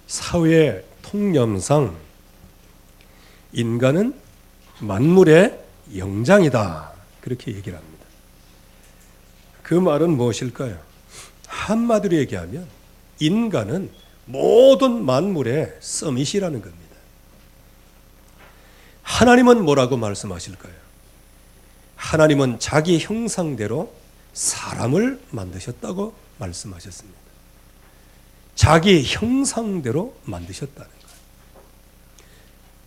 사회 통념상 인간은 만물의 영장이다, 그렇게 얘기를 합니다. 그 말은 무엇일까요? 한마디로 얘기하면 인간은 모든 만물의 서밋이라는 겁니다. 하나님은 뭐라고 말씀하실까요? 하나님은 자기 형상대로 사람을 만드셨다고 말씀하셨습니다. 자기 형상대로 만드셨다는 거예요.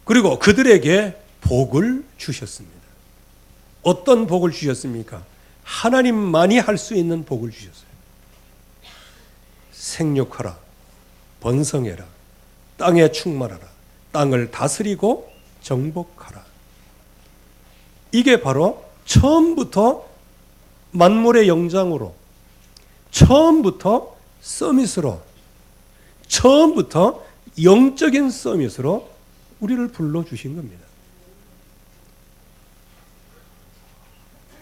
그리고 그들에게 복을 주셨습니다. 어떤 복을 주셨습니까? 하나님만이 할 수 있는 복을 주셨어요. 생육하라, 번성해라, 땅에 충만하라, 땅을 다스리고 정복하라. 이게 바로 처음부터 만물의 영장으로, 처음부터 서밋으로, 처음부터 영적인 서밋으로 우리를 불러주신 겁니다.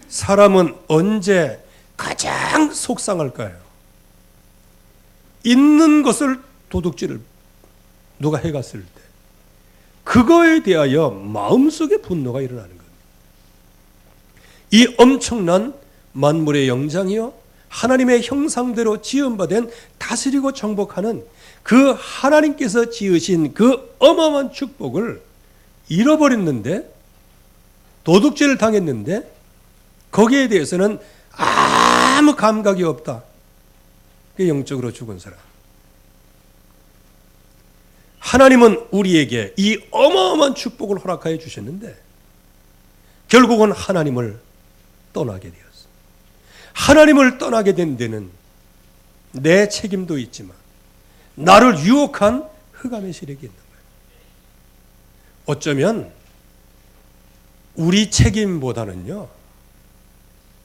사람은 언제 가장 속상할까요? 있는 것을 도둑질을 누가 해갔을 때 그거에 대하여 마음속에 분노가 일어나는 겁니다. 이 엄청난 만물의 영장이요 하나님의 형상대로 지음받은 다스리고 정복하는 그 하나님께서 지으신 그 어마어마한 축복을 잃어버렸는데, 도둑질을 당했는데 거기에 대해서는 아무 감각이 없다. 그게 영적으로 죽은 사람. 하나님은 우리에게 이 어마어마한 축복을 허락하여 주셨는데 결국은 하나님을 떠나게 되었어요. 하나님을 떠나게 된 데는 내 책임도 있지만 나를 유혹한 흑암의 세력이 있는 거예요. 어쩌면 우리 책임보다는요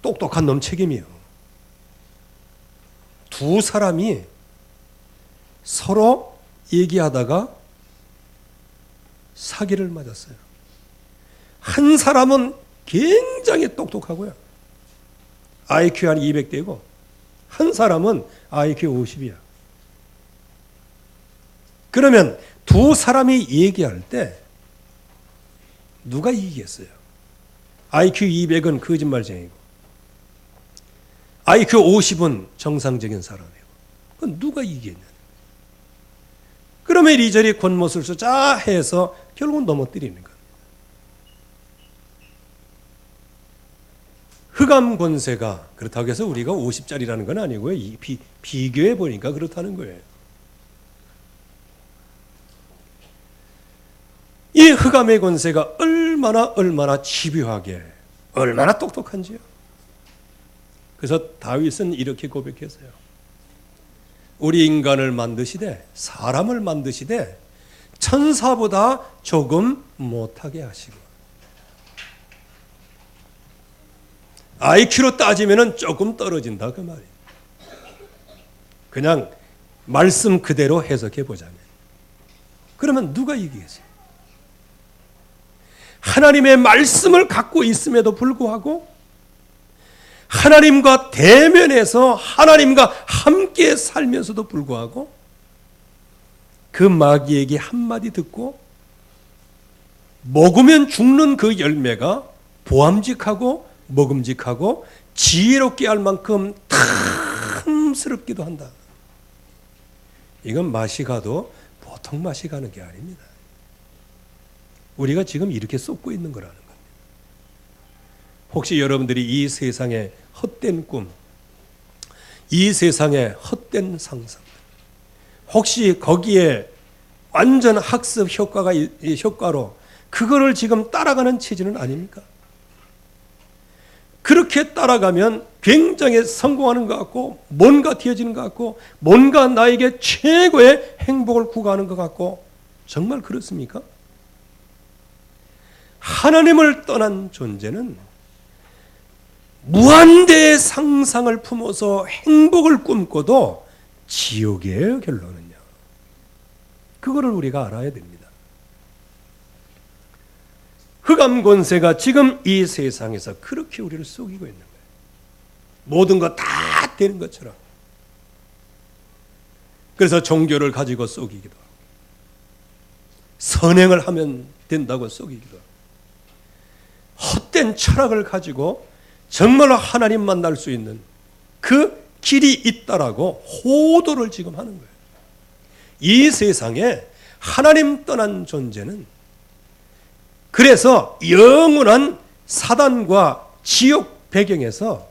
똑똑한 놈 책임이요. 두 사람이 서로 얘기하다가 사기를 맞았어요. 한 사람은 굉장히 똑똑하고요. IQ 한 200대고 한 사람은 IQ 50이야. 그러면 두 사람이 얘기할 때 누가 이기겠어요? IQ 200은 거짓말쟁이고 IQ 50은 정상적인 사람이고 그건 누가 이기겠냐? 그러면 이리저리 권모술수 짜 해서 결국은 넘어뜨리는 겁니다. 흑암 권세가 그렇다고 해서 우리가 50짜리라는 건 아니고요. 비교해 보니까 그렇다는 거예요. 이 흑암의 권세가 얼마나 집요하게, 얼마나 똑똑한지요. 그래서 다윗은 이렇게 고백했어요. 우리 인간을 만드시되, 사람을 만드시되 천사보다 조금 못하게 하시고, IQ로 따지면 조금 떨어진다 그 말이에요. 그냥 말씀 그대로 해석해 보자면 그러면 누가 이기겠어요? 하나님의 말씀을 갖고 있음에도 불구하고 하나님과 대면해서 하나님과 함께 살면서도 불구하고 그 마귀에게 한마디 듣고 먹으면 죽는 그 열매가 보암직하고 먹음직하고 지혜롭게 할 만큼 탐스럽기도 한다. 이건 맛이 가도 보통 맛이 가는 게 아닙니다. 우리가 지금 이렇게 쏟고 있는 거라는 겁니다. 혹시 여러분들이 이 세상의 헛된 꿈, 이 세상의 헛된 상상, 혹시 거기에 완전 학습 효과로 그거를 지금 따라가는 체질은 아닙니까? 그렇게 따라가면 굉장히 성공하는 것 같고 뭔가 되어지는 것 같고 뭔가 나에게 최고의 행복을 구가하는 것 같고 정말 그렇습니까? 하나님을 떠난 존재는 무한대의 상상을 품어서 행복을 꿈꿔도 지옥이에요, 결론은요. 그거를 우리가 알아야 됩니다. 흑암 권세가 지금 이 세상에서 그렇게 우리를 속이고 있는 거예요. 모든 거 다 되는 것처럼. 그래서 종교를 가지고 속이기도 하고 선행을 하면 된다고 속이기도 하고, 헛된 철학을 가지고 정말로 하나님 만날 수 있는 그 길이 있다라고 호도를 지금 하는 거예요. 이 세상에 하나님 떠난 존재는 그래서 영원한 사단과 지옥 배경에서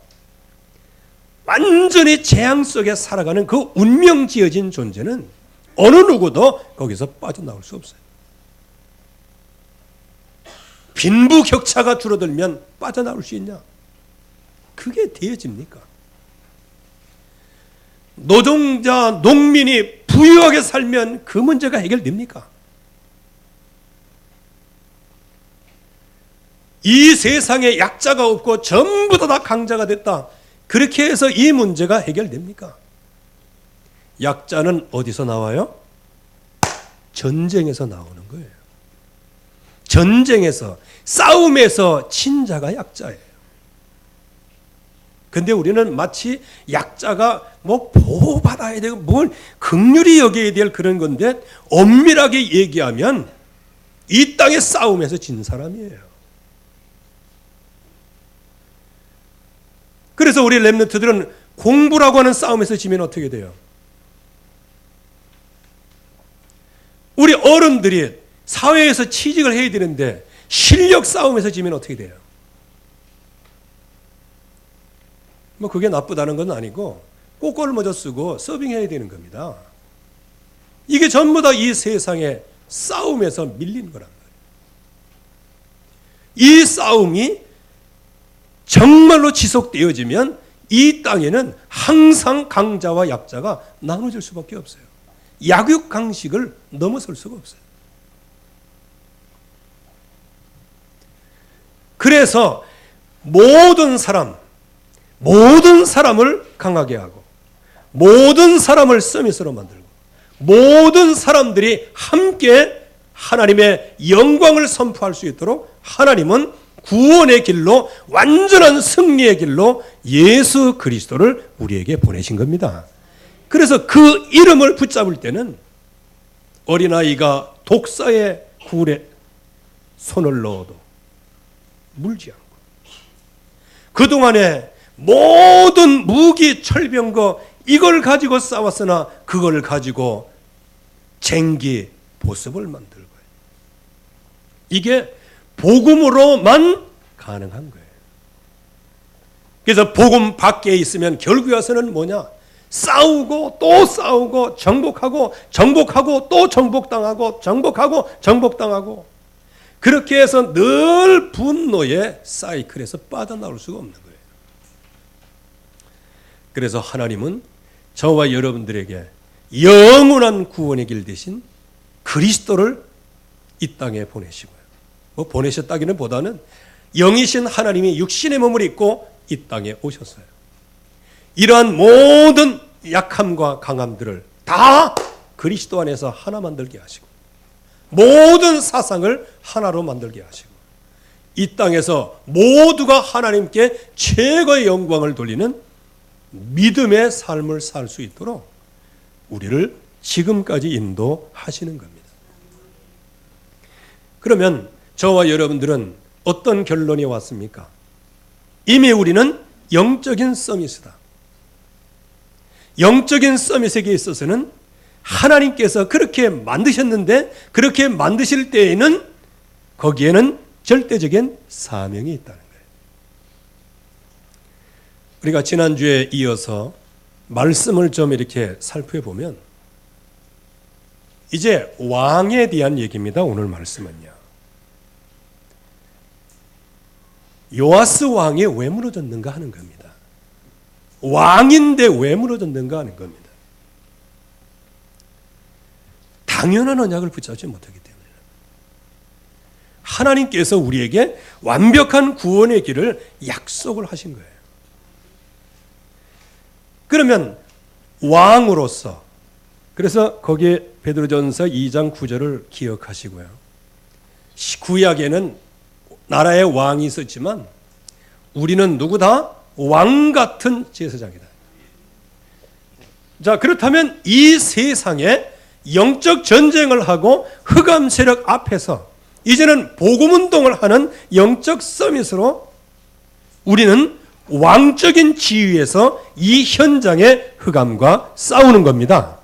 완전히 재앙 속에 살아가는 그 운명 지어진 존재는 어느 누구도 거기서 빠져나올 수 없어요. 빈부격차가 줄어들면 빠져나올 수 있냐? 그게 되어집니까? 노동자, 농민이 부유하게 살면 그 문제가 해결됩니까? 이 세상에 약자가 없고 전부 다 강자가 됐다. 그렇게 해서 이 문제가 해결됩니까? 약자는 어디서 나와요? 전쟁에서 나오는 거예요. 전쟁에서, 싸움에서 진 자가 약자예요. 근데 우리는 마치 약자가 뭐 보호받아야 되고 뭘 긍휼히 여겨야 될 그런 건데, 엄밀하게 얘기하면 이 땅의 싸움에서 진 사람이에요. 그래서 우리 렘넌트들은 공부라고 하는 싸움에서 지면 어떻게 돼요? 우리 어른들이 사회에서 취직을 해야 되는데 실력 싸움에서 지면 어떻게 돼요? 뭐 그게 나쁘다는 건 아니고 꼬꼬를 먼저 쓰고 서빙해야 되는 겁니다. 이게 전부 다 이 세상의 싸움에서 밀린 거란 말이에요. 이 싸움이 정말로 지속되어지면 이 땅에는 항상 강자와 약자가 나눠질 수밖에 없어요. 약육강식을 넘어설 수가 없어요. 그래서 모든 사람을 강하게 하고 모든 사람을 서밋으로 만들고 모든 사람들이 함께 하나님의 영광을 선포할 수 있도록 하나님은 구원의 길로, 완전한 승리의 길로 예수 그리스도를 우리에게 보내신 겁니다. 그래서 그 이름을 붙잡을 때는 어린아이가 독사의 굴에 손을 넣어도 물지 않고, 그동안에 모든 무기, 철병거 이걸 가지고 싸웠으나 그걸 가지고 쟁기, 보습을 만들고, 이게 복음으로만 가능한 거예요. 그래서 복음 밖에 있으면 결국에 와서는 뭐냐? 싸우고 또 싸우고 정복하고 또 정복당하고 정복당하고 그렇게 해서 늘 분노의 사이클에서 빠져나올 수가 없는 거예요. 그래서 하나님은 저와 여러분들에게 영원한 구원의 길 대신 그리스도를 이 땅에 보내시고요. 뭐 보내셨다기는 보다는 영이신 하나님이 육신의 몸을 입고 이 땅에 오셨어요. 이러한 모든 약함과 강함들을 다 그리스도 안에서 하나 만들게 하시고 모든 사상을 하나로 만들게 하시고 이 땅에서 모두가 하나님께 최고의 영광을 돌리는 믿음의 삶을 살 수 있도록 우리를 지금까지 인도하시는 겁니다. 그러면 저와 여러분들은 어떤 결론이 왔습니까? 이미 우리는 영적인 서밋이다. 영적인 서밋에게 있어서는 하나님께서 그렇게 만드셨는데 그렇게 만드실 때에는 거기에는 절대적인 사명이 있다는 거예요. 우리가 지난주에 이어서 말씀을 좀 이렇게 살펴보면 이제 왕에 대한 얘기입니다. 오늘 말씀은요. 요아스 왕이 왜 무너졌는가 하는 겁니다. 왕인데 왜 무너졌는가 하는 겁니다. 당연한 언약을 붙잡지 못하기 때문에 하나님께서 우리에게 완벽한 구원의 길을 약속을 하신 거예요. 그러면 왕으로서, 그래서 거기에 베드로전서 2장 9절을 기억하시고요. 구약에는 나라의 왕이 있었지만 우리는 누구다? 왕 같은 제사장이다. 자, 그렇다면 이 세상에 영적 전쟁을 하고 흑암 세력 앞에서 이제는 복음운동을 하는 영적 서밋으로 우리는 왕적인 지위에서 이 현장의 흑암과 싸우는 겁니다.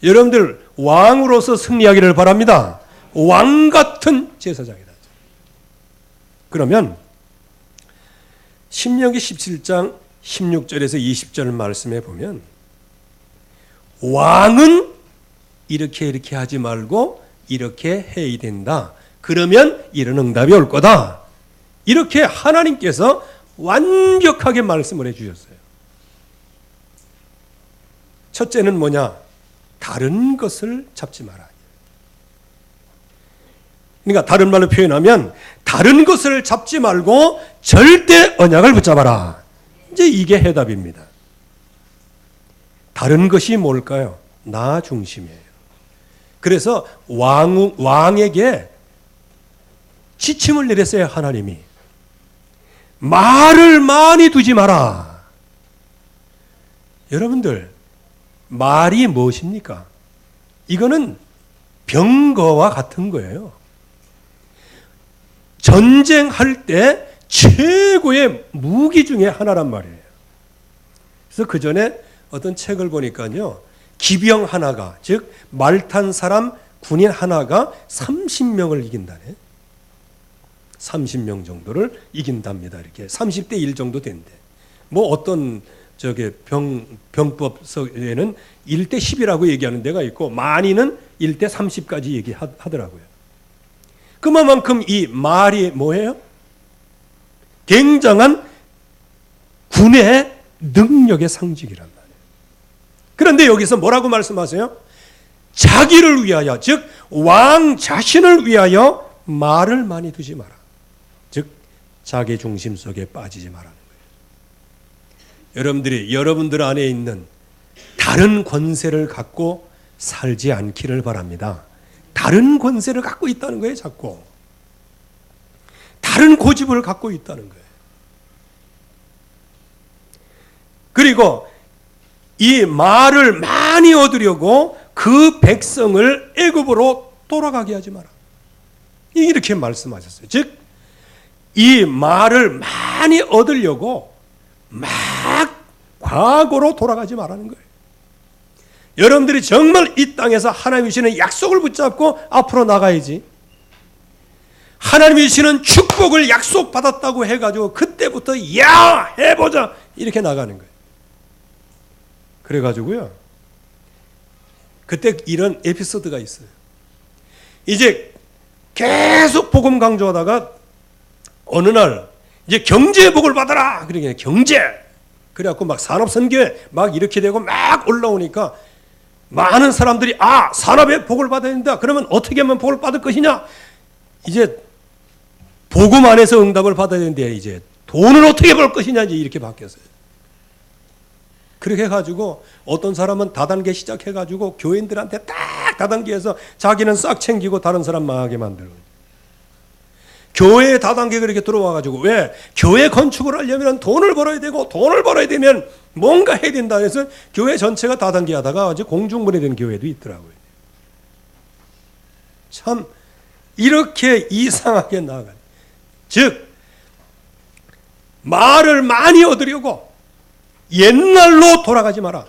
여러분들 왕으로서 승리하기를 바랍니다. 왕 같은 제사장이다. 그러면 신명기 17장 16절에서 20절 말씀에 보면 왕은 이렇게 하지 말고 이렇게 해야 된다. 그러면 이런 응답이 올 거다. 이렇게 하나님께서 완벽하게 말씀을 해주셨어요. 첫째는 뭐냐? 다른 것을 잡지 마라. 그러니까 다른 말로 표현하면 다른 것을 잡지 말고 절대 언약을 붙잡아라. 이제 이게 해답입니다. 다른 것이 뭘까요? 나 중심이에요. 그래서 왕에게 지침을 내렸어요. 하나님이. 말을 많이 두지 마라. 여러분들, 말이 무엇입니까? 이거는 병거와 같은 거예요. 전쟁할 때 최고의 무기 중에 하나란 말이에요. 그래서 그 전에 어떤 책을 보니까요, 기병 하나가, 즉 말 탄 사람 군인 하나가 30명을 이긴다네. 30명 정도를 이긴답니다. 이렇게 30대 1 정도 된대. 뭐 어떤 병법서에는 1대 10이라고 얘기하는 데가 있고 많이는 1대 30까지 얘기하더라고요. 그만큼 이 말이 뭐예요? 굉장한 군의 능력의 상징이란 말이에요. 그런데 여기서 뭐라고 말씀하세요? 자기를 위하여, 즉 왕 자신을 위하여 말을 많이 두지 마라. 즉 자기 중심 속에 빠지지 말라는 거예요. 여러분들이 여러분들 안에 있는 다른 권세를 갖고 살지 않기를 바랍니다. 다른 권세를 갖고 있다는 거예요. 자꾸 다른 고집을 갖고 있다는 거예요. 그리고 이 말을 많이 얻으려고 그 백성을 애굽으로 돌아가게 하지 마라. 이렇게 말씀하셨어요. 즉 이 말을 많이 얻으려고 막 과거로 돌아가지 말라는 거예요. 여러분들이 정말 이 땅에서 하나님이 주시는 약속을 붙잡고 앞으로 나가야지. 하나님이 주시는 축복을 약속받았다고 해가지고 그때부터 야 해보자 이렇게 나가는 거예요. 그래가지고요, 그때 이런 에피소드가 있어요. 이제 계속 복음 강조하다가 어느 날 이제 경제의 복을 받아라. 그러니까 경제. 그래갖고 막 산업선교회 막 이렇게 되고 막 올라오니까 많은 사람들이 산업의 복을 받아야 된다. 그러면 어떻게 하면 복을 받을 것이냐? 이제 복음 안에서 응답을 받아야 되는데 이제 돈을 어떻게 벌 것이냐 이제 이렇게 바뀌었어요. 그렇게 해가지고 어떤 사람은 다단계 시작해가지고 교인들한테 딱 다단계에서 자기는 싹 챙기고 다른 사람 망하게 만들고. 교회에 다단계가 그렇게 들어와가지고 왜? 교회 건축을 하려면 돈을 벌어야 되고 돈을 벌어야 되면 뭔가 해야 된다 해서 교회 전체가 다단계 하다가 아주 공중분해된 교회도 있더라고요. 참 이렇게 이상하게 나아가요. 즉 말을 많이 얻으려고 옛날로 돌아가지 마라.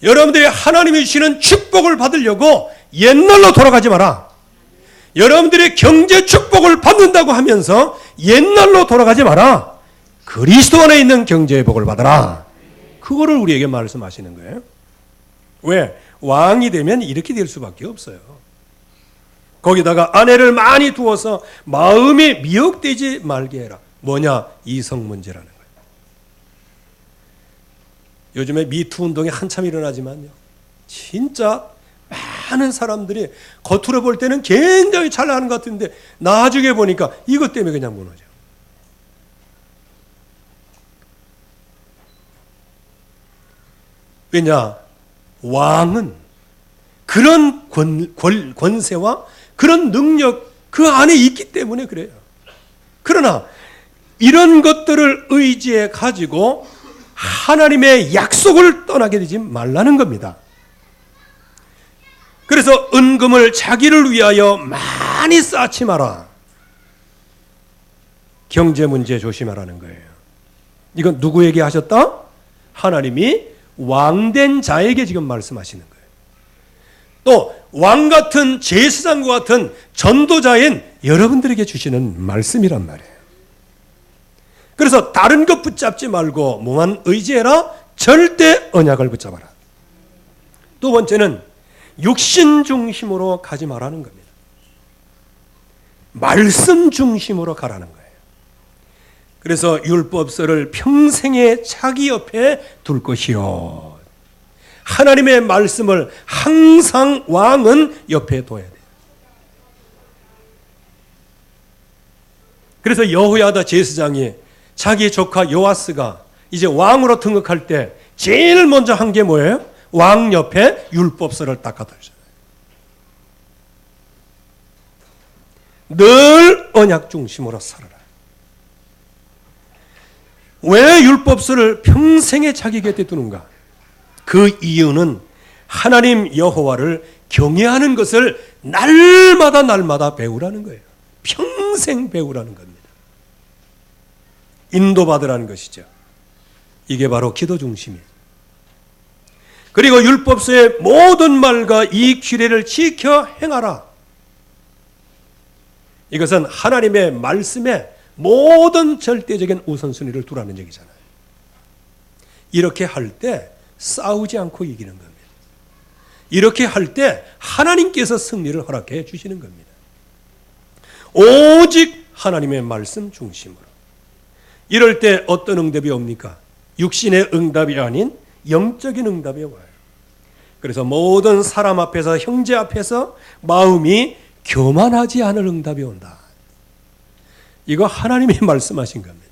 여러분들이 하나님이 주시는 축복을 받으려고 옛날로 돌아가지 마라. 여러분들이 경제 축복을 받는다고 하면서 옛날로 돌아가지 마라. 그리스도 안에 있는 경제의 복을 받아라. 그거를 우리에게 말씀하시는 거예요. 왜? 왕이 되면 이렇게 될 수밖에 없어요. 거기다가 아내를 많이 두어서 마음이 미혹되지 말게 해라. 뭐냐? 이성 문제라는 거예요. 요즘에 미투 운동이 한참 일어나지만요, 진짜 많은 사람들이 겉으로 볼 때는 굉장히 잘나가는 것 같은데 나중에 보니까 이것 때문에 그냥 무너져. 왜냐? 왕은 그런 권세와 그런 능력 그 안에 있기 때문에 그래요. 그러나 이런 것들을 의지해 가지고 하나님의 약속을 떠나게 되지 말라는 겁니다. 그래서 은금을 자기를 위하여 많이 쌓지 마라. 경제 문제 조심하라는 거예요. 이건 누구에게 하셨다? 하나님이 왕된 자에게 지금 말씀하시는 거예요. 또 왕 같은 제사장과 같은 전도자인 여러분들에게 주시는 말씀이란 말이에요. 그래서 다른 것 붙잡지 말고 뭐만 의지해라. 절대 언약을 붙잡아라. 두 번째는 육신 중심으로 가지 말라는 겁니다. 말씀 중심으로 가라는 거예요. 그래서 율법서를 평생에 자기 옆에 둘 것이요. 하나님의 말씀을 항상 왕은 옆에 둬야 돼요. 그래서 여호야다 제사장이 자기 조카 요아스가 이제 왕으로 등극할 때 제일 먼저 한 게 뭐예요? 왕 옆에 율법서를 딱 갖다 주잖아요. 늘 언약 중심으로 살아라. 왜 율법서를 평생에 자기 곁에 두는가? 그 이유는 하나님 여호와를 경외하는 것을 날마다 배우라는 거예요. 평생 배우라는 겁니다. 인도받으라는 것이죠. 이게 바로 기도 중심이에요. 그리고 율법서의 모든 말과 이 규례를 지켜 행하라. 이것은 하나님의 말씀에 모든 절대적인 우선순위를 두라는 얘기잖아요. 이렇게 할 때 싸우지 않고 이기는 겁니다. 이렇게 할 때 하나님께서 승리를 허락해 주시는 겁니다. 오직 하나님의 말씀 중심으로. 이럴 때 어떤 응답이 옵니까? 육신의 응답이 아닌 영적인 응답이 와요. 그래서 모든 사람 앞에서, 형제 앞에서 마음이 교만하지 않을 응답이 온다. 이거 하나님이 말씀하신 겁니다.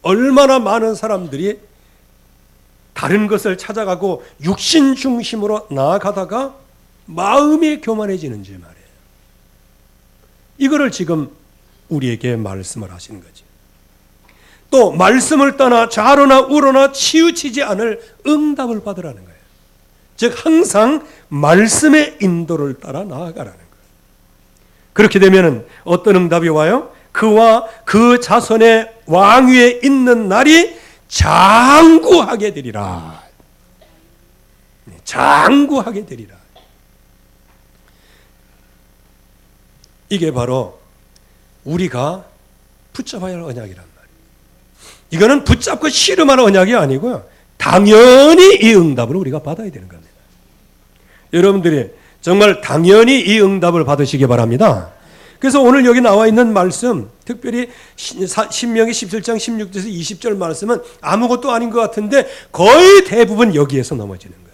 얼마나 많은 사람들이 다른 것을 찾아가고 육신 중심으로 나아가다가 마음이 교만해지는지 말이에요. 이거를 지금 우리에게 말씀을 하시는 거죠. 또 말씀을 떠나 좌로나 우로나 치우치지 않을 응답을 받으라는 거예요. 즉 항상 말씀의 인도를 따라 나아가라는 거예요. 그렇게 되면 어떤 응답이 와요? 그와 그 자손의 왕위에 있는 날이 장구하게 되리라. 장구하게 되리라. 이게 바로 우리가 붙잡아야 할 언약이란 말이에요. 이거는 붙잡고 씨름하는 언약이 아니고요. 당연히 이 응답을 우리가 받아야 되는 겁니다. 여러분들이 정말 당연히 이 응답을 받으시기 바랍니다. 그래서 오늘 여기 나와 있는 말씀, 특별히 신명기 17장 16절에서 20절 말씀은 아무것도 아닌 것 같은데 거의 대부분 여기에서 넘어지는 거예요.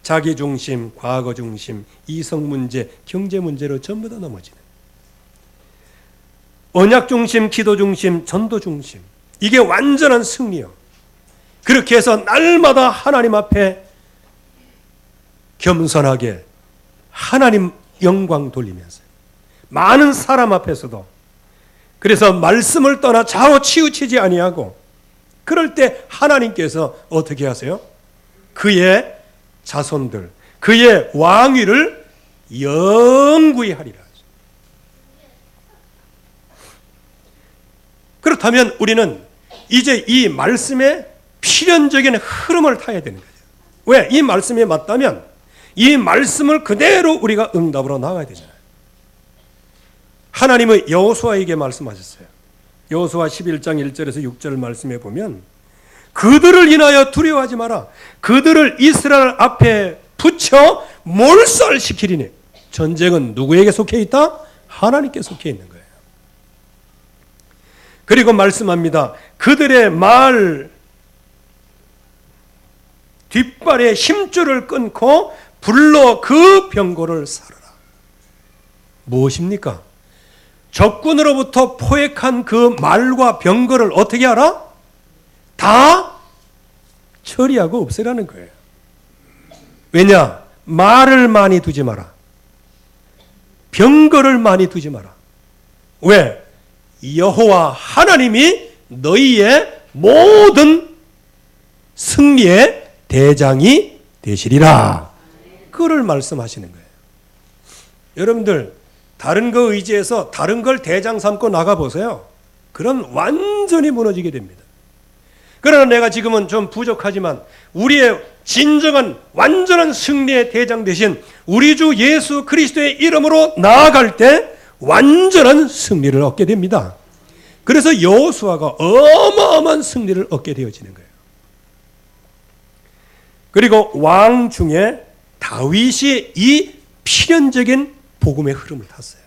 자기 중심, 과거 중심, 이성 문제, 경제 문제로 전부 다 넘어지는. 언약 중심, 기도 중심, 전도 중심. 이게 완전한 승리요. 그렇게 해서 날마다 하나님 앞에 겸손하게 하나님 영광 돌리면서 많은 사람 앞에서도 그래서 말씀을 떠나 좌우 치우치지 아니하고 그럴 때 하나님께서 어떻게 하세요? 그의 자손들, 그의 왕위를 영구히 하리라. 그렇다면 우리는 이제 이 말씀의 필연적인 흐름을 타야 되는 거죠. 왜? 이 말씀에 맞다면 이 말씀을 그대로 우리가 응답으로 나가야 되잖아요. 하나님의 여호수아에게 말씀하셨어요. 여호수아 11장 1절에서 6절 말씀에 보면 그들을 인하여 두려워하지 마라. 그들을 이스라엘 앞에 붙여 몰살시키리니. 전쟁은 누구에게 속해 있다? 하나님께 속해 있는 거예요. 그리고 말씀합니다. 그들의 말 뒷발에 힘줄을 끊고 불러 그 병거를 살아라. 무엇입니까? 적군으로부터 포획한 그 말과 병거를 어떻게 하라? 다 처리하고 없애라는 거예요. 왜냐? 말을 많이 두지 마라. 병거를 많이 두지 마라. 왜? 여호와 하나님이 너희의 모든 승리의 대장이 되시리라. 그를 말씀하시는 거예요. 여러분들 다른 거 의지해서 다른 걸 대장 삼고 나가보세요. 그럼 완전히 무너지게 됩니다. 그러나 내가 지금은 좀 부족하지만 우리의 진정한 완전한 승리의 대장 되신 우리 주 예수 그리스도의 이름으로 나아갈 때 완전한 승리를 얻게 됩니다. 그래서 여호수아가 어마어마한 승리를 얻게 되어지는 거예요. 그리고 왕 중에 다윗이 이 필연적인 복음의 흐름을 탔어요.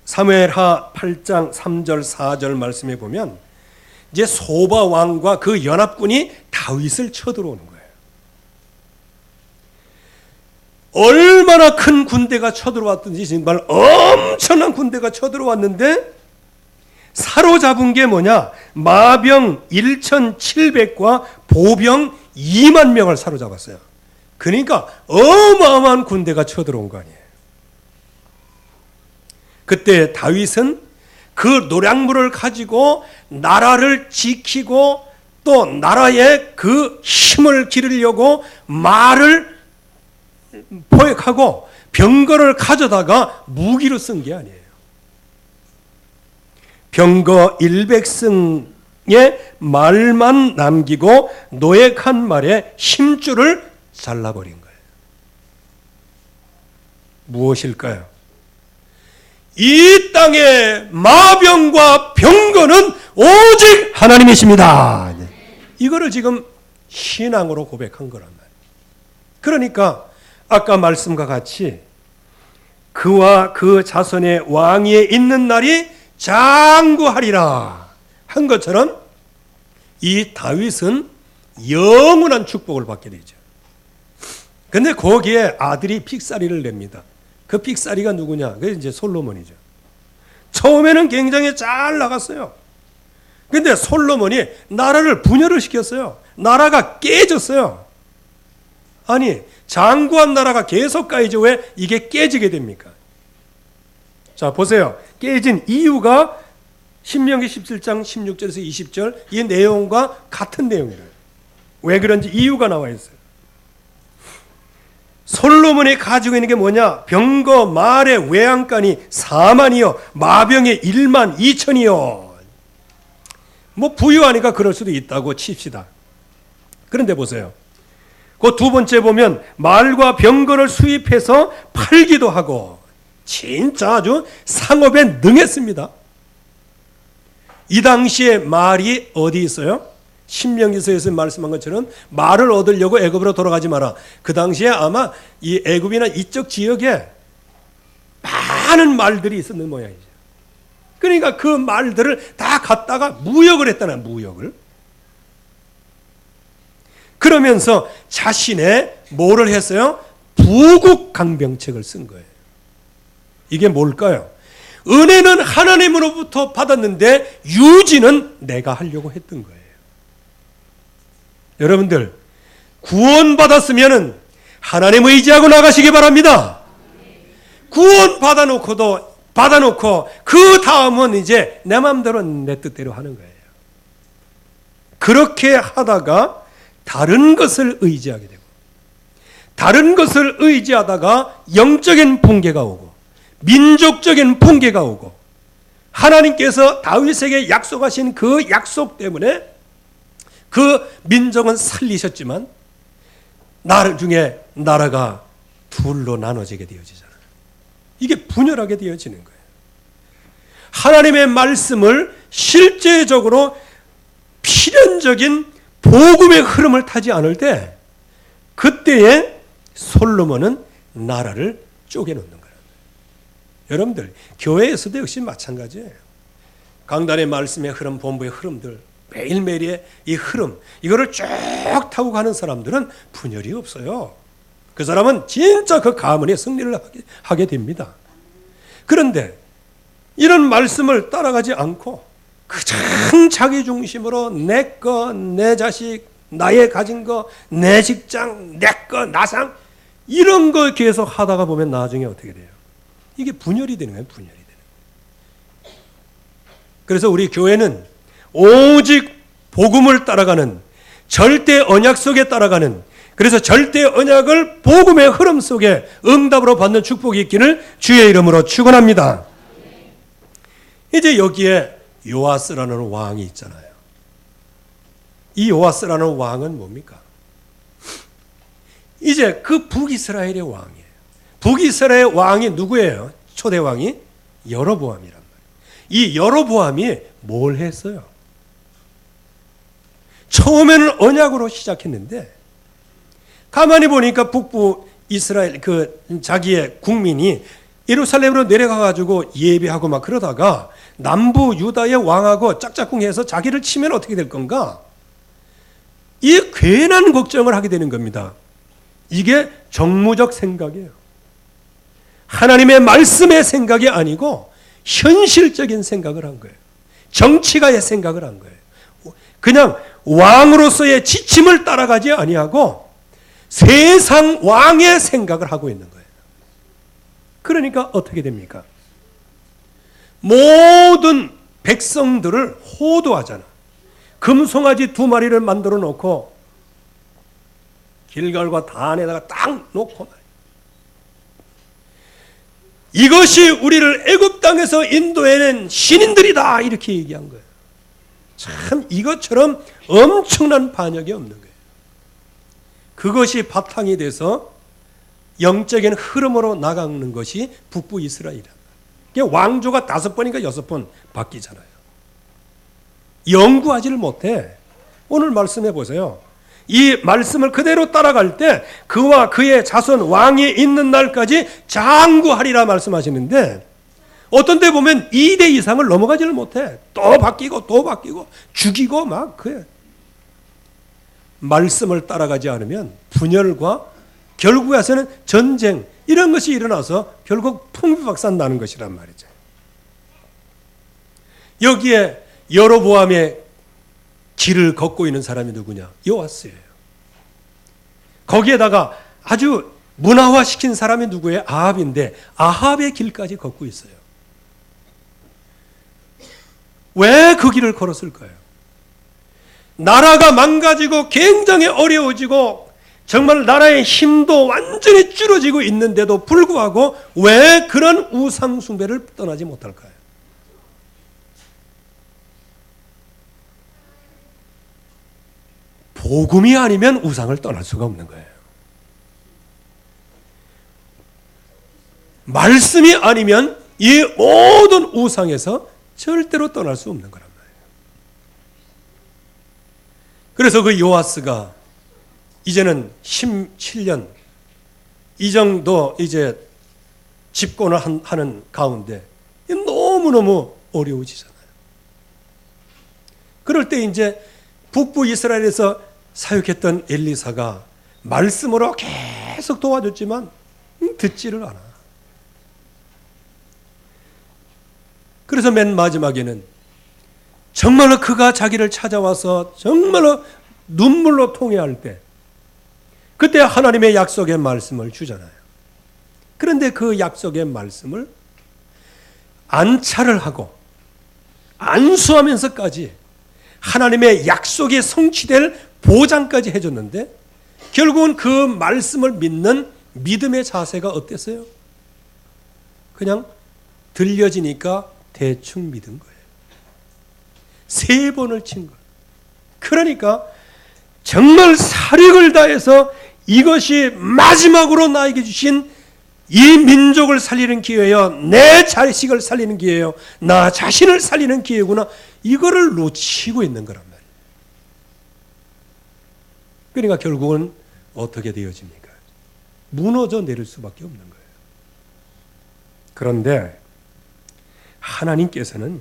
사무엘하 8장 3절 4절 말씀에 보면 이제 소바 왕과 그 연합군이 다윗을 쳐들어오는 거예요. 얼마나 큰 군대가 쳐들어왔든지 정말 엄청난 군대가 쳐들어왔는데 사로잡은 게 뭐냐? 마병 1,700과 보병 2만 명을 사로잡았어요. 그러니까 어마어마한 군대가 쳐들어온 거 아니에요. 그때 다윗은 그 노량물을 가지고 나라를 지키고 또 나라에 그 힘을 기르려고 말을 포획하고 병거를 가져다가 무기로 쓴 게 아니에요. 병거 100승의 말만 남기고 노획한 말에 힘줄을 잘라버린 거예요. 무엇일까요? 이 땅의 마병과 병거는 오직 하나님이십니다. 이거를 지금 신앙으로 고백한 거란 말이에요. 그러니까 아까 말씀과 같이 그와 그 자손의 왕위에 있는 날이 장구하리라 한 것처럼 이 다윗은 영원한 축복을 받게 되죠. 근데 거기에 아들이 픽사리를 냅니다. 그 픽사리가 누구냐? 그게 이제 솔로몬이죠. 처음에는 굉장히 잘 나갔어요. 근데 솔로몬이 나라를 분열을 시켰어요. 나라가 깨졌어요. 아니, 장구한 나라가 계속 가야지 왜 이게 깨지게 됩니까? 자, 보세요. 깨진 이유가 신명기 17장 16절에서 20절 이 내용과 같은 내용이에요. 왜 그런지 이유가 나와 있어요. 솔로몬이 가지고 있는 게 뭐냐? 병거 말의 외양간이 4만이요 마병이 1만 2천이요. 뭐 부유하니까 그럴 수도 있다고 칩시다. 그런데 보세요. 그 두 번째 보면 말과 병거를 수입해서 팔기도 하고 진짜 아주 상업에 능했습니다. 이 당시에 말이 어디 있어요? 신명기서에서 말씀한 것처럼 말을 얻으려고 애굽으로 돌아가지 마라. 그 당시에 아마 이 애굽이나 이쪽 지역에 많은 말들이 있었는 모양이죠. 그러니까 그 말들을 다 갖다가 무역을 했다는 무역을. 그러면서 자신의 뭐를 했어요? 부국 강병책을 쓴 거예요. 이게 뭘까요? 은혜는 하나님으로부터 받았는데 유지는 내가 하려고 했던 거예요. 여러분들 구원받았으면 하나님 의지하고 나가시기 바랍니다. 구원 받아놓고 그 다음은 이제 내 마음대로 내 뜻대로 하는 거예요. 그렇게 하다가 다른 것을 의지하게 되고 다른 것을 의지하다가 영적인 붕괴가 오고 민족적인 붕괴가 오고 하나님께서 다윗에게 약속하신 그 약속 때문에 그 민족은 살리셨지만 나중에 나라가 둘로 나눠지게 되어지잖아요. 이게 분열하게 되어지는 거예요. 하나님의 말씀을 실제적으로 필연적인 복음의 흐름을 타지 않을 때 그때에 솔로몬은 나라를 쪼개놓는 거예요. 여러분들 교회에서도 역시 마찬가지예요. 강단의 말씀의 흐름, 본부의 흐름들 매일매일의 이 흐름 이거를 쭉 타고 가는 사람들은 분열이 없어요. 그 사람은 진짜 그 가문의 승리를 하게 됩니다. 그런데 이런 말씀을 따라가지 않고 그냥 자기 중심으로 내 거, 내 자식, 나의 가진 거, 내 직장, 내 거, 나상 이런 거 계속 하다가 보면 나중에 어떻게 돼요? 이게 분열이 되는 거예요. 분열이 되는 거예요. 그래서 우리 교회는 오직 복음을 따라가는 절대 언약 속에 따라가는, 그래서 절대 언약을 복음의 흐름 속에 응답으로 받는 축복이 있기를 주의 이름으로 축원합니다. 이제 여기에 요아스라는 왕이 있잖아요. 이 요아스라는 왕은 뭡니까? 이제 그 북이스라엘의 왕이에요. 북이스라엘 왕이 누구예요? 초대 왕이 여로보암이란 말이에요. 이 여로보암이 뭘 했어요? 처음에는 언약으로 시작했는데 가만히 보니까 북부 이스라엘 자기의 국민이 예루살렘으로 내려가 가지고 예배하고 막 그러다가 남부 유다의 왕하고 짝짝꿍해서 자기를 치면 어떻게 될 건가? 이 괜한 걱정을 하게 되는 겁니다. 이게 정무적 생각이에요. 하나님의 말씀의 생각이 아니고 현실적인 생각을 한 거예요. 정치가의 생각을 한 거예요. 그냥 왕으로서의 지침을 따라가지 아니하고 세상 왕의 생각을 하고 있는 거예요. 그러니까 어떻게 됩니까? 모든 백성들을 호도하잖아. 금송아지 2마리를 만들어 놓고 길갈과 단에다가 딱 놓고 말이야. 이것이 우리를 애굽 땅에서 인도해낸 신인들이다 이렇게 얘기한 거예요. 참 이것처럼 엄청난 반역이 없는 거예요. 그것이 바탕이 돼서 영적인 흐름으로 나가는 것이 북부 이스라엘이란 말이에요. 왕조가 5번인가 6번 바뀌잖아요. 연구하지를 못해. 오늘 말씀해 보세요. 이 말씀을 그대로 따라갈 때 그와 그의 자손 왕이 있는 날까지 장구하리라 말씀하시는데 어떤 데 보면 2대 이상을 넘어가지를 못해. 또 바뀌고 또 바뀌고 죽이고 막 그래. 말씀을 따라가지 않으면 분열과 결국에서는 전쟁 이런 것이 일어나서 결국 풍비박산 나는 것이란 말이죠. 여기에 여로보암의 길을 걷고 있는 사람이 누구냐? 요아스예요. 거기에다가 아주 문화화시킨 사람이 누구예요? 아합인데 아합의 길까지 걷고 있어요. 왜 그 길을 걸었을까요? 나라가 망가지고 굉장히 어려워지고 정말 나라의 힘도 완전히 줄어지고 있는데도 불구하고 왜 그런 우상 숭배를 떠나지 못할까요? 복음이 아니면 우상을 떠날 수가 없는 거예요. 말씀이 아니면 이 모든 우상에서 절대로 떠날 수 없는 거란 말이에요. 그래서 그 요아스가 이제는 17년 이 정도 이제 집권을 하는 가운데 너무너무 어려워지잖아요. 그럴 때 이제 북부 이스라엘에서 사역했던 엘리사가 말씀으로 계속 도와줬지만 듣지를 않아. 그래서 맨 마지막에는 정말로 그가 자기를 찾아와서 정말로 눈물로 통회할 때 그때 하나님의 약속의 말씀을 주잖아요. 그런데 그 약속의 말씀을 안차를 하고 안수하면서까지 하나님의 약속이 성취될 보장까지 해줬는데 결국은 그 말씀을 믿는 믿음의 자세가 어땠어요? 그냥 들려지니까 대충 믿은 거예요. 3번을 친 거예요. 그러니까 정말 사력을 다해서 이것이 마지막으로 나에게 주신 이 민족을 살리는 기회요, 내 자식을 살리는 기회요, 나 자신을 살리는 기회구나, 이거를 놓치고 있는 거란 말이에요. 그러니까 결국은 어떻게 되어집니까? 무너져 내릴 수밖에 없는 거예요. 그런데 하나님께서는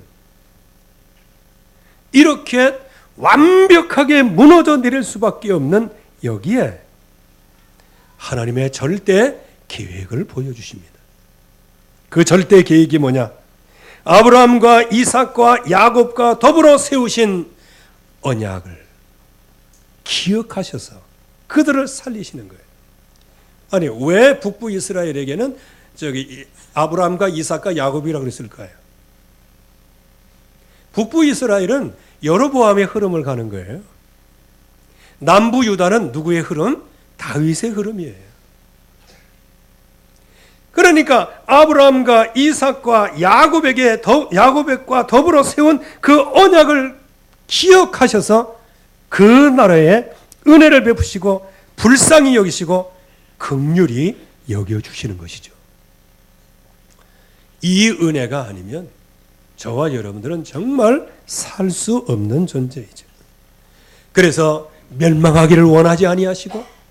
이렇게 완벽하게 무너져 내릴 수밖에 없는 여기에 하나님의 절대 계획을 보여주십니다. 그 절대 계획이 뭐냐? 아브라함과 이삭과 야곱과 더불어 세우신 언약을 기억하셔서 그들을 살리시는 거예요. 아니 왜 북부 이스라엘에게는 아브라함과 이삭과 야곱이라고 그랬을까요? 북부 이스라엘은 여로보암의 흐름을 가는 거예요. 남부 유다는 누구의 흐름? 다윗의 흐름이에요. 그러니까 아브라함과 이삭과 야곱과 더불어 세운 그 언약을 기억하셔서 그 나라에 은혜를 베푸시고 불쌍히 여기시고 긍휼히 여겨주시는 것이죠. 이 은혜가 아니면 저와 여러분들은 정말 살 수 없는 존재이죠. 그래서 멸망하기를 원하지 아니하시고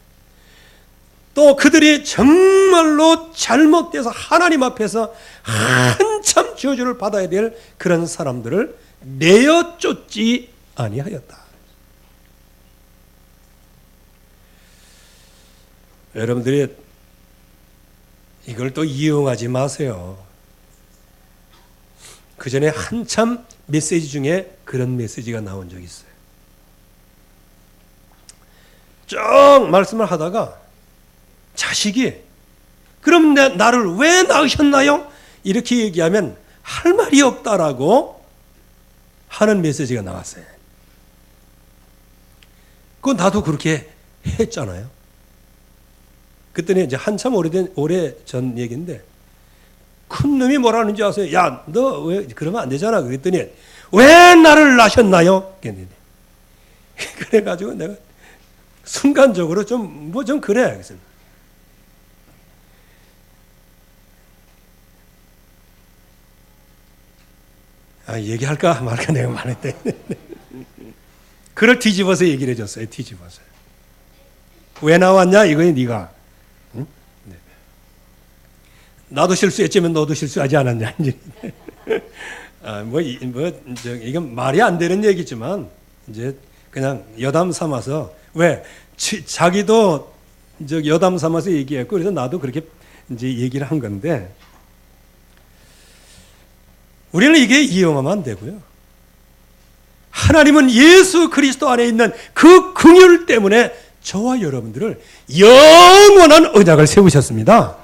또 그들이 정말로 잘못돼서 하나님 앞에서 한참 저주를 받아야 될 그런 사람들을 내어 쫓지 아니하였다. 여러분들이 이걸 또 이용하지 마세요. 그 전에 한참 메시지 중에 그런 메시지가 나온 적이 있어요. 쭉 말씀을 하다가 자식이 그럼 나를 왜 낳으셨나요? 이렇게 얘기하면 할 말이 없다라고 하는 메시지가 나왔어요. 그건 나도 그렇게 했잖아요. 그때는 이제 한참 오래전 얘기인데 큰 놈이 뭐라는지 아세요? 야, 너 왜 그러면 안 되잖아. 그랬더니 왜 나를 낳으셨나요? 그래가지고 내가 순간적으로 좀 그래. 그래서 얘기할까 말까 내가 말했대. 그걸 뒤집어서 얘기를 해줬어요. 뒤집어서. 왜 나왔냐? 이거에 네가. 응? 네. 나도 실수했지만 너도 실수하지 않았냐? 이건 말이 안 되는 얘기지만 이제 그냥 여담 삼아서 왜 자기도 여담 삼아서 얘기했고 그래서 나도 그렇게 이제 얘기를 한 건데 우리는 이게 이용하면 안 되고요. 하나님은 예수 그리스도 안에 있는 그 긍휼 때문에 저와 여러분들을 영원한 언약을 세우셨습니다.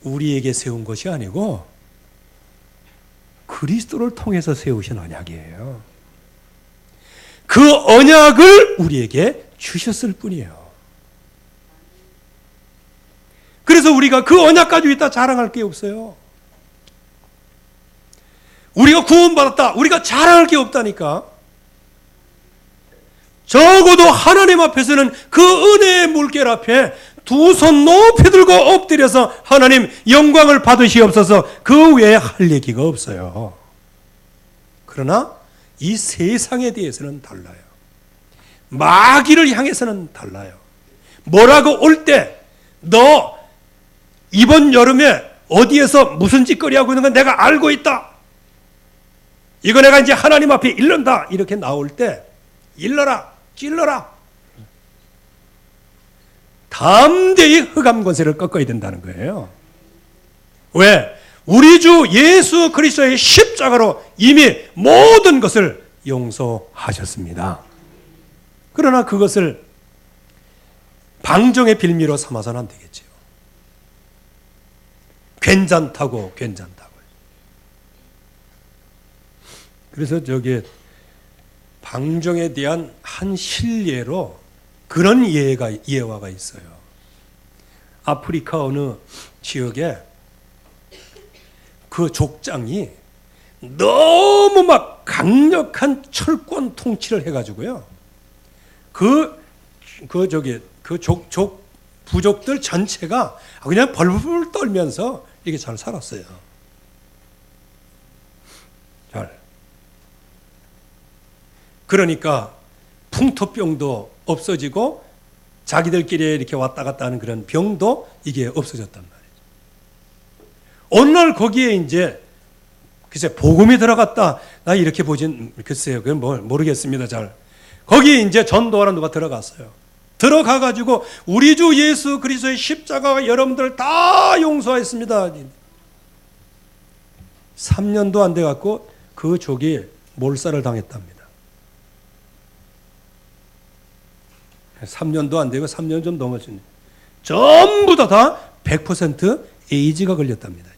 우리에게 세운 것이 아니고 그리스도를 통해서 세우신 언약이에요. 그 언약을 우리에게 주셨을 뿐이에요. 그래서 우리가 그 언약 가지고 있다 자랑할 게 없어요. 우리가 구원받았다. 우리가 자랑할 게 없다니까. 적어도 하나님 앞에서는 그 은혜의 물결 앞에 두 손 높이 들고 엎드려서 하나님 영광을 받으시옵소서 그 외에 할 얘기가 없어요. 그러나 이 세상에 대해서는 달라요. 마귀를 향해서는 달라요. 뭐라고 올 때 너 이번 여름에 어디에서 무슨 짓거리 하고 있는 건 내가 알고 있다. 이거 내가 이제 하나님 앞에 일른다. 이렇게 나올 때 일러라, 찔러라. 담대히 흑암 권세를 꺾어야 된다는 거예요. 왜? 우리 주 예수 그리스도의 십자가로 이미 모든 것을 용서하셨습니다. 그러나 그것을 방정의 빌미로 삼아서는 안 되겠죠. 괜찮다고. 그래서 방정에 대한 한 실례로 그런 예화가 있어요. 아프리카 어느 지역에 그 족장이 너무 막 강력한 철권 통치를 해가지고요. 부족들 전체가 그냥 벌벌 떨면서 이게 잘 살았어요. 그러니까 풍토병도 없어지고 자기들끼리 이렇게 왔다 갔다 하는 그런 병도 이게 없어졌단 말이죠. 어느 날 거기에 이제 글쎄 복음이 들어갔다. 나 이렇게 보진 글쎄요. 그건 모르겠습니다. 잘. 거기에 이제 전도하러 누가 들어갔어요. 들어가가지고 우리 주 예수 그리스도의 십자가가 여러분들 다 용서했습니다. 3년도 안 돼갖고 그 족이 몰살을 당했답니다. 3년도 안 되고 3년 좀 넘었습니다. 전부 다 100% 에이즈가 걸렸답니다.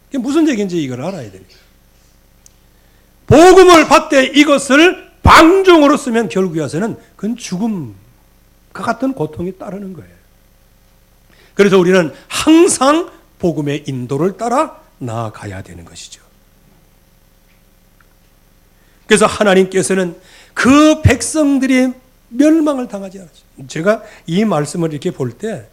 이게 무슨 얘기인지 이걸 알아야 됩니다. 복음을 받되 이것을 방종으로 쓰면 결국에 와서는 그건 죽음과 같은 고통이 따르는 거예요. 그래서 우리는 항상 복음의 인도를 따라 나아가야 되는 것이죠. 그래서 하나님께서는 그 백성들이 멸망을 당하지 않았어요. 제가 이 말씀을 이렇게 볼 때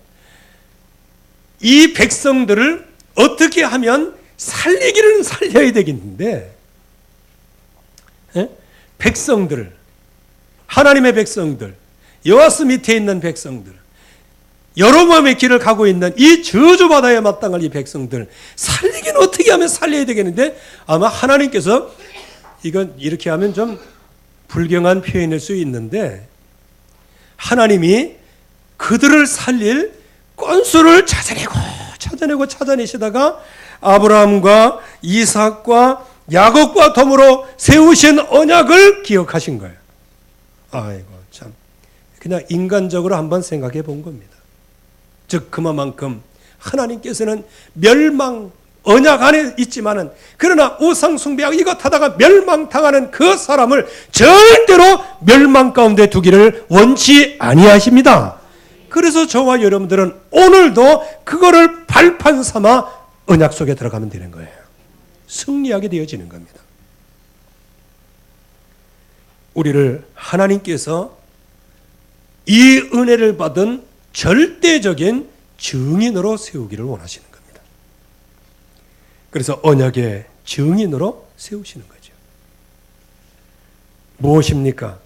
이 백성들을 어떻게 하면 살리기는 살려야 되겠는데, 백성들을, 하나님의 백성들, 여호와스 밑에 있는 백성들, 여로보암의 길을 가고 있는 이 저주바다에 마땅할 이 백성들 살리기는 어떻게 하면 살려야 되겠는데, 아마 하나님께서 이건 이렇게 하면 좀 불경한 표현일 수 있는데, 하나님이 그들을 살릴 건수를 찾아내시다가 아브라함과 이삭과 야곱과 더불어 세우신 언약을 기억하신 거예요. 아이고 참, 그냥 인간적으로 한번 생각해 본 겁니다. 즉 그만큼 하나님께서는 멸망, 언약 안에 있지만은, 그러나 우상 숭배하고 이것 하다가 멸망당하는 그 사람을 절대로 멸망 가운데 두기를 원치 아니하십니다. 그래서 저와 여러분들은 오늘도 그거를 발판 삼아 언약 속에 들어가면 되는 거예요. 승리하게 되어지는 겁니다. 우리를 하나님께서 이 은혜를 받은 절대적인 증인으로 세우기를 원하시는 겁니다. 그래서 언약의 증인으로 세우시는 거죠. 무엇입니까?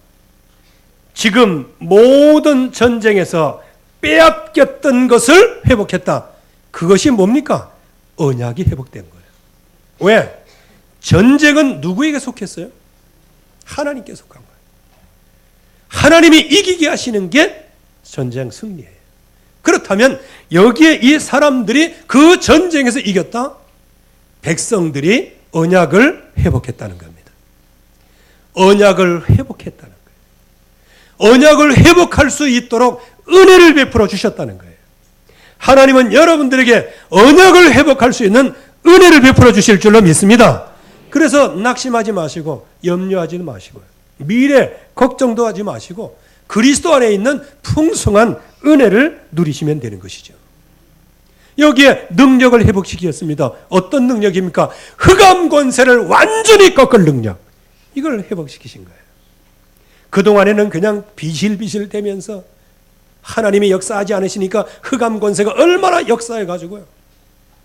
지금 모든 전쟁에서 빼앗겼던 것을 회복했다. 그것이 뭡니까? 언약이 회복된 거예요. 왜? 전쟁은 누구에게 속했어요? 하나님께 속한 거예요. 하나님이 이기게 하시는 게 전쟁 승리예요. 그렇다면 여기에 이 사람들이 그 전쟁에서 이겼다? 백성들이 언약을 회복했다는 겁니다. 언약을 회복했다는 거예요. 언약을 회복할 수 있도록 은혜를 베풀어 주셨다는 거예요. 하나님은 여러분들에게 언약을 회복할 수 있는 은혜를 베풀어 주실 줄로 믿습니다. 그래서 낙심하지 마시고 염려하지 마시고 미래 걱정도 하지 마시고 그리스도 안에 있는 풍성한 은혜를 누리시면 되는 것이죠. 여기에 능력을 회복시켰습니다. 어떤 능력입니까? 흑암 권세를 완전히 꺾을 능력. 이걸 회복시키신 거예요. 그동안에는 그냥 비실비실 대면서 하나님이 역사하지 않으시니까 흑암 권세가 얼마나 역사해가지고요.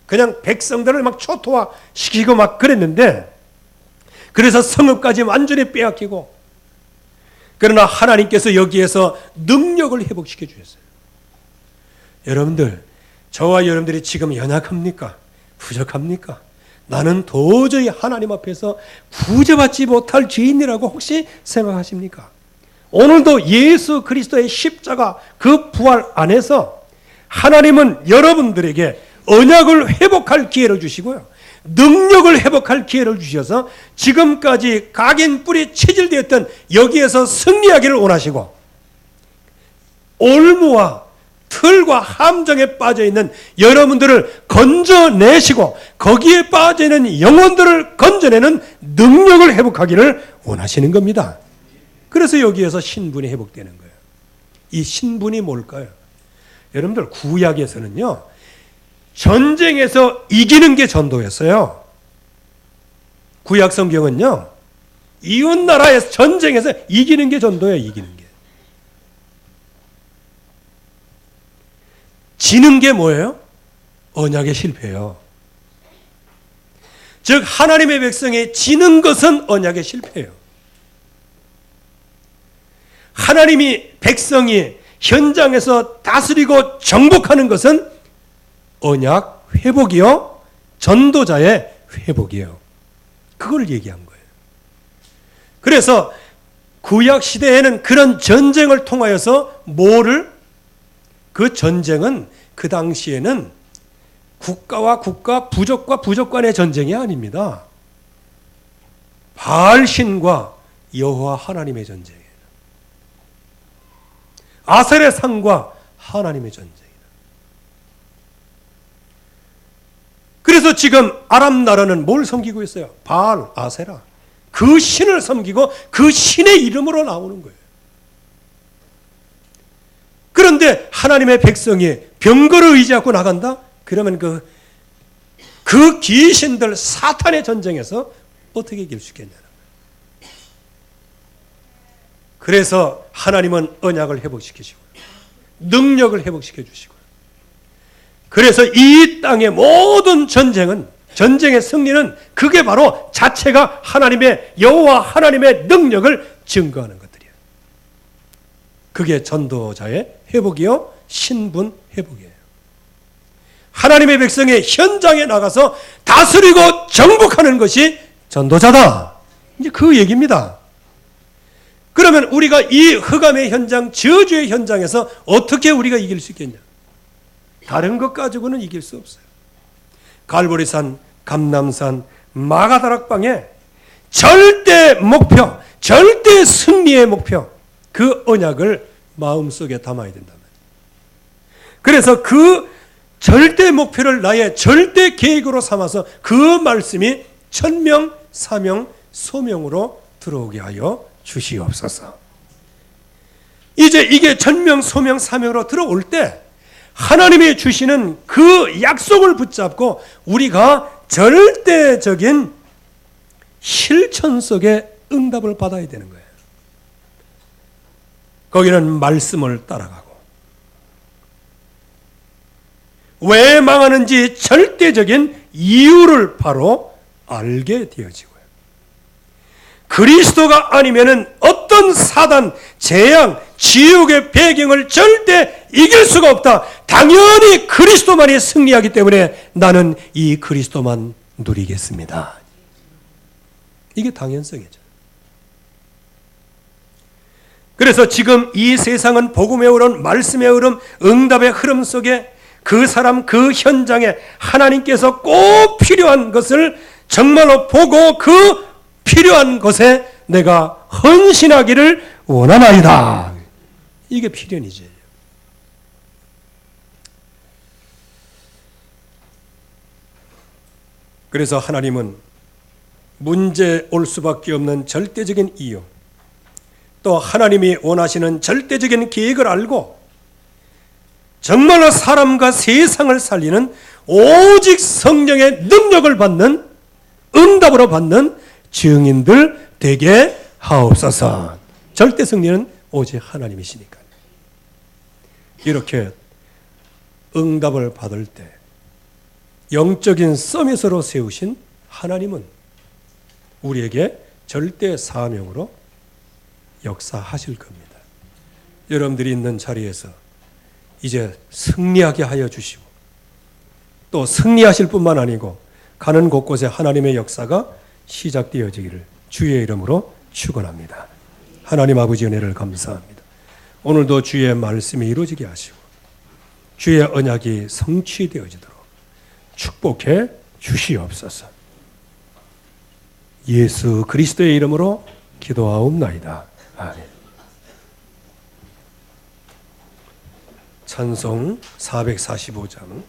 그냥 백성들을 막 초토화시키고 막 그랬는데, 그래서 성읍까지 완전히 빼앗기고, 그러나 하나님께서 여기에서 능력을 회복시켜 주셨어요. 여러분들, 저와 여러분들이 지금 연약합니까? 부족합니까? 나는 도저히 하나님 앞에서 구제받지 못할 죄인이라고 혹시 생각하십니까? 오늘도 예수 그리스도의 십자가 그 부활 안에서 하나님은 여러분들에게 언약을 회복할 기회를 주시고요, 능력을 회복할 기회를 주셔서 지금까지 각인 뿔이 체질되었던 여기에서 승리하기를 원하시고, 올무와 틀과 함정에 빠져있는 여러분들을 건져내시고 거기에 빠져있는 영혼들을 건져내는 능력을 회복하기를 원하시는 겁니다. 그래서 여기에서 신분이 회복되는 거예요. 이 신분이 뭘까요? 여러분들 구약에서는요, 전쟁에서 이기는 게 전도였어요. 구약 성경은요, 이웃나라의 전쟁에서 이기는 게 전도예요. 이기는 게. 지는 게 뭐예요? 언약의 실패예요. 즉 하나님의 백성이 지는 것은 언약의 실패예요. 하나님이 백성이 현장에서 다스리고 정복하는 것은 언약 회복이요, 전도자의 회복이에요. 그걸 얘기한 거예요. 그래서 구약 시대에는 그런 전쟁을 통하여서 그 전쟁은 그 당시에는 국가와 국가, 부족과 부족 간의 전쟁이 아닙니다. 바알신과 여호와 하나님의 전쟁이에요. 아셀의 상과 하나님의 전쟁이다. 그래서 지금 아람 나라는 뭘 섬기고 있어요? 바알, 아세라. 그 신을 섬기고 그 신의 이름으로 나오는 거예요. 그런데 하나님의 백성이 병거를 의지하고 나간다? 그러면 그 귀신들 사탄의 전쟁에서 어떻게 이길 수 있겠냐는 거예요. 그래서 하나님은 언약을 회복시키시고 능력을 회복시켜 주시고, 그래서 이 땅의 모든 전쟁의 승리는 그게 바로 자체가 하나님의 여호와 하나님의 능력을 증거하는 것들이에요. 그게 전도자의 회복이요, 신분 회복이에요. 하나님의 백성이 현장에 나가서 다스리고 정복하는 것이 전도자다. 이제 그 얘기입니다. 그러면 우리가 이 흑암의 현장, 저주의 현장에서 어떻게 우리가 이길 수 있겠냐? 다른 것 가지고는 이길 수 없어요. 갈보리산, 감람산, 마가다락방에 절대 목표, 절대 승리의 목표, 그 언약을 마음속에 담아야 된다. 그래서 그 절대 목표를 나의 절대 계획으로 삼아서 그 말씀이 천명, 사명, 소명으로 들어오게 하여 주시옵소서. 이제 이게 천명, 소명, 사명으로 들어올 때 하나님이 주시는 그 약속을 붙잡고 우리가 절대적인 실천 속에 응답을 받아야 되는 거예요. 거기는 말씀을 따라가고, 왜 망하는지 절대적인 이유를 바로 알게 되어지고요. 그리스도가 아니면은 어떤 사단, 재앙, 지옥의 배경을 절대 이길 수가 없다. 당연히 그리스도만이 승리하기 때문에 나는 이 그리스도만 누리겠습니다. 이게 당연성이죠. 그래서 지금 이 세상은 복음의 흐름, 말씀의 흐름, 응답의 흐름 속에 그 사람, 그 현장에 하나님께서 꼭 필요한 것을 정말로 보고 그 필요한 것에 내가 헌신하기를 원하나이다. 이게 필연이지. 그래서 하나님은 문제 올 수밖에 없는 절대적인 이유, 또 하나님이 원하시는 절대적인 계획을 알고 정말로 사람과 세상을 살리는 오직 성령의 능력을 받는, 응답으로 받는 증인들 되게 하옵소서. 절대 승리는 오직 하나님이시니까. 이렇게 응답을 받을 때 영적인 서밋으로 세우신 하나님은 우리에게 절대 사명으로 역사하실 겁니다. 여러분들이 있는 자리에서 이제 승리하게 하여 주시고, 또 승리하실 뿐만 아니고 가는 곳곳에 하나님의 역사가 시작되어지기를 주의 이름으로 축원합니다. 하나님 아버지 은혜를 감사합니다. 오늘도 주의 말씀이 이루어지게 하시고 주의 언약이 성취되어지도록 축복해 주시옵소서. 예수 그리스도의 이름으로 기도하옵나이다. 아멘. 찬송 445장